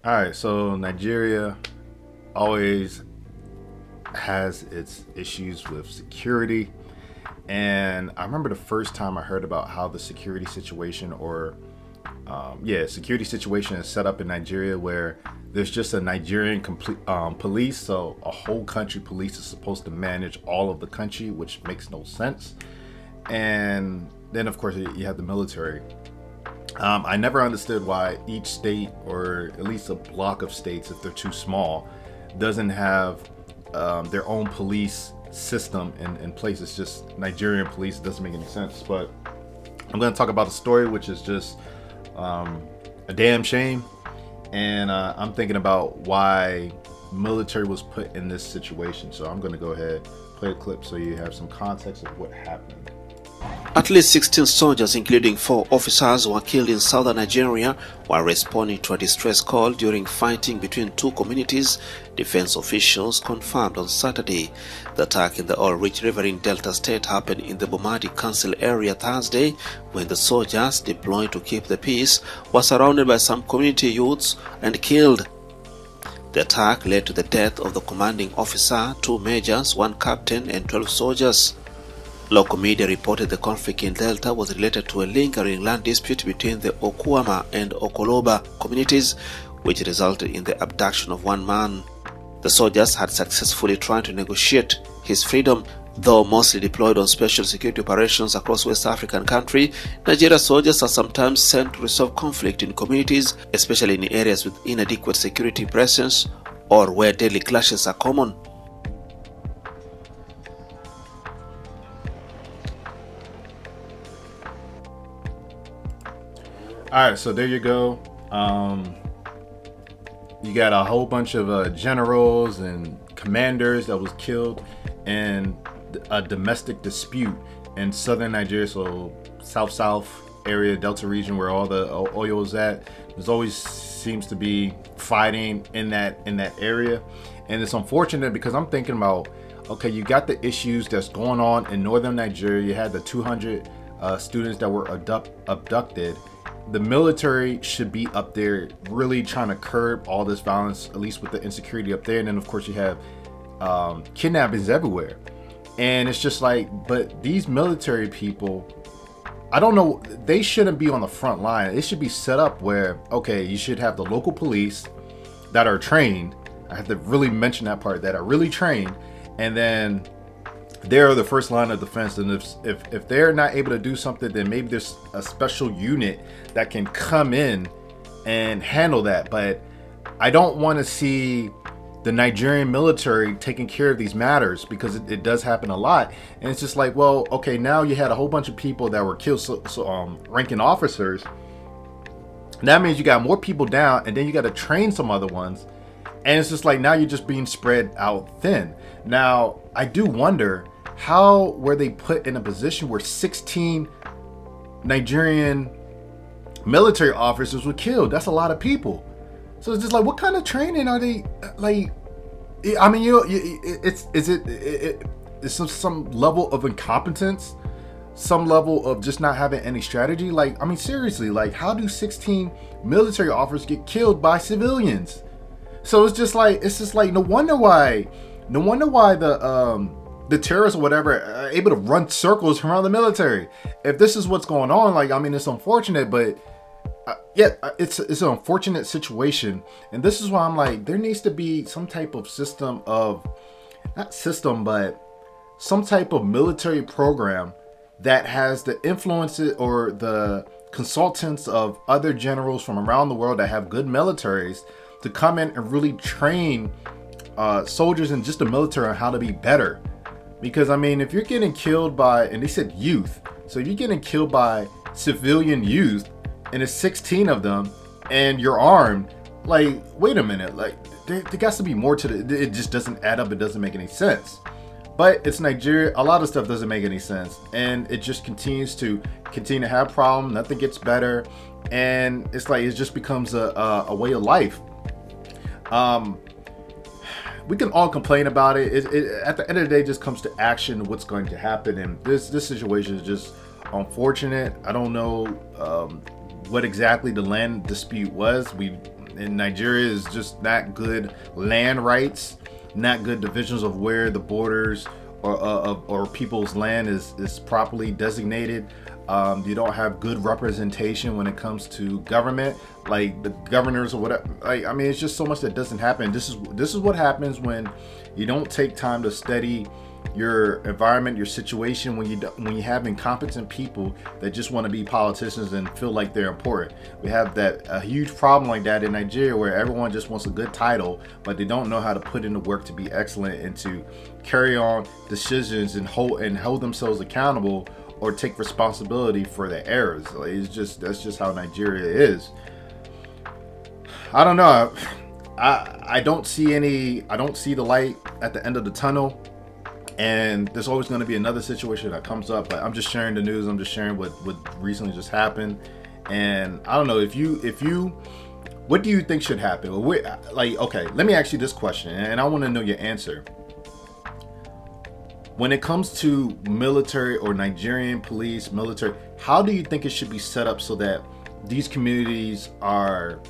All right, so Nigeria always has its issues with security. And I remember the first time I heard about how the security situation security situation is set up in Nigeria, where there's just a Nigerian police. So a whole country police is supposed to manage all of the country, which makes no sense. And then, of course, you have the military. I never understood why each state, or at least a block of states, if they're too small, doesn't have their own police system in place. It's just Nigerian police. It doesn't make any sense. But I'm going to talk about the story, which is just a damn shame. And I'm thinking about why military was put in this situation. So I'm going to go ahead, play a clip so you have some context of what happened. At least 16 soldiers, including 4 officers, were killed in southern Nigeria while responding to a distress call during fighting between 2 communities, defense officials confirmed on Saturday. The attack in the oil-rich river in Delta State happened in the Bomadi Council area Thursday, when the soldiers, deployed to keep the peace, were surrounded by some community youths and killed. The attack led to the death of the commanding officer, 2 majors, 1 captain, and 12 soldiers. Local media reported the conflict in Delta was related to a lingering land dispute between the Okuama and Okoloba communities, which resulted in the abduction of 1 man. The soldiers had successfully tried to negotiate his freedom. Though mostly deployed on special security operations across West African country, Nigeria soldiers are sometimes sent to resolve conflict in communities, especially in areas with inadequate security presence or where deadly clashes are common. All right, so there you go. You got a whole bunch of generals and commanders that was killed in a domestic dispute in southern Nigeria, so south area, Delta region, where all the oil is at. There's always seems to be fighting in that area, and it's unfortunate because I'm thinking about, okay, you got the issues that's going on in northern Nigeria. You had the 200 students that were abducted. The military should be up there really trying to curb all this violence, at least with the insecurity up there. And then of course you have kidnappings everywhere. And it's just like, but these military people, I don't know, they shouldn't be on the front line. It should be set up where, okay, you should have the local police that are trained. I have to really mention that part, that are really trained. And then they're the first line of defense. And if they're not able to do something, then maybe there's a special unit that can come in and handle that. But I don't want to see the Nigerian military taking care of these matters, because it does happen a lot. And it's just like, well, okay, now you had a whole bunch of people that were killed, ranking officers. That means you got more people down, and then you got to train some other ones. And it's just like, now you're just being spread out thin. Now, I do wonder, how were they put in a position where 16 Nigerian military officers were killed? That's a lot of people. So it's just like, what kind of training are they, like? I mean, it's some level of incompetence, some level of just not having any strategy. Like, I mean, seriously, like, how do 16 military officers get killed by civilians? So it's just like, no wonder why the terrorists or whatever are able to run circles around the military. If this is what's going on, like, I mean, it's unfortunate, but it's an unfortunate situation. And this is why I'm like, there needs to be some type of system of, not system, but some type of military program that has the influences or the consultants of other generals from around the world that have good militaries to come in and really train soldiers and just the military on how to be better. Because I mean, if you're getting killed by, and they said youth, so you're getting killed by civilian youth, and it's 16 of them, and you're armed, like, wait a minute, like, there got to be more to it. It just doesn't add up. It doesn't make any sense. But it's Nigeria. A lot of stuff doesn't make any sense, and it just continues to have problems. Nothing gets better, and it's like, it just becomes a way of life. We can all complain about it. At the end of the day, it just comes to action, what's going to happen. And this situation is just unfortunate. I don't know what exactly the land dispute was. in Nigeria is just not good land rights, not good divisions of where the borders or people's land is properly designated. You don't have good representation when it comes to government, like the governors or whatever. Like, I mean, it's just so much that doesn't happen. This is what happens when you don't take time to study your environment, your situation, when you have incompetent people that just want to be politicians and feel like they're important. We have a huge problem like that in Nigeria, where everyone just wants a good title, but they don't know how to put in the work to be excellent and to carry on decisions and hold themselves accountable or take responsibility for their errors. Like, that's just how Nigeria is. I don't know. I don't see the light at the end of the tunnel. And there's always going to be another situation that comes up, but I'm just sharing the news. I'm just sharing what recently just happened. And I don't know, what do you think should happen? Okay, let me ask you this question, and I want to know your answer. When it comes to military or Nigerian police, military, how do you think it should be set up so that these communities are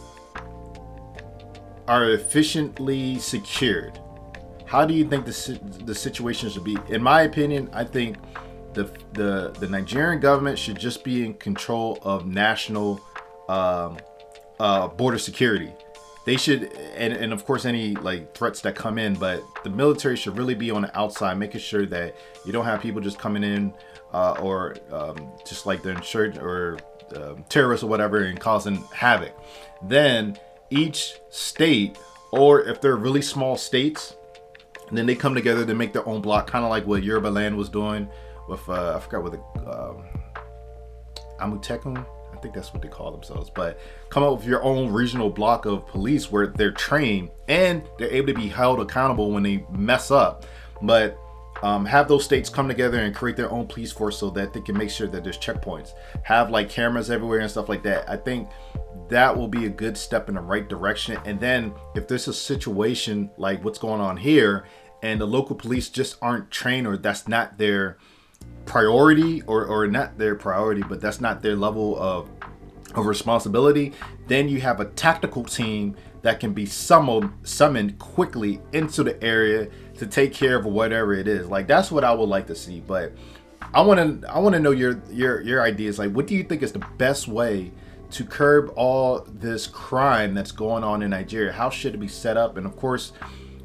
efficiently secured? How do you think the situation should be? In my opinion, I think the Nigerian government should just be in control of national border security. They should, and of course any like threats that come in, but the military should really be on the outside, making sure that you don't have people just coming in or just like the insurgent or terrorists or whatever and causing havoc. Then each state, or if they're really small states, and then they come together to make their own block, kind of like what Yoruba Land was doing with, I forgot what Amotekun, I think that's what they call themselves, but come up with your own regional block of police where they're trained and they're able to be held accountable when they mess up. But have those states come together and create their own police force so that they can make sure that there's checkpoints, have like cameras everywhere and stuff like that. I think that will be a good step in the right direction. And then if there's a situation like what's going on here and the local police just aren't trained, or that's not their priority, or not their priority, but that's not their level of responsibility, then you have a tactical team that can be summoned quickly into the area to take care of whatever it is. Like, that's what I would like to see. But I want to know your ideas. Like, what do you think is the best way to curb all this crime that's going on in Nigeria? How should it be set up? And of course,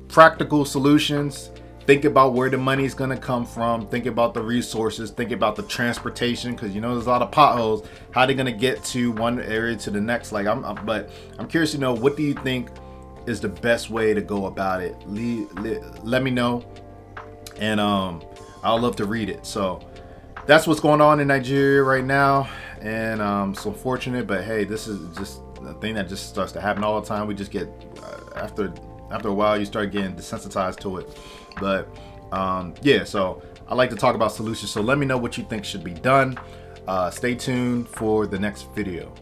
practical solutions. Think about where the money is going to come from. Think about the resources. Think about the transportation, because you know there's a lot of potholes. How they're going to get to one area to the next. Like, but I'm curious to know, what do you think is the best way to go about it? Let me know, and I'll love to read it. So that's what's going on in Nigeria right now, and it's unfortunate, but hey, this is just a thing that just starts to happen all the time. We just get after a while you start getting desensitized to it. But yeah, so I like to talk about solutions. So let me know what you think should be done. Stay tuned for the next video.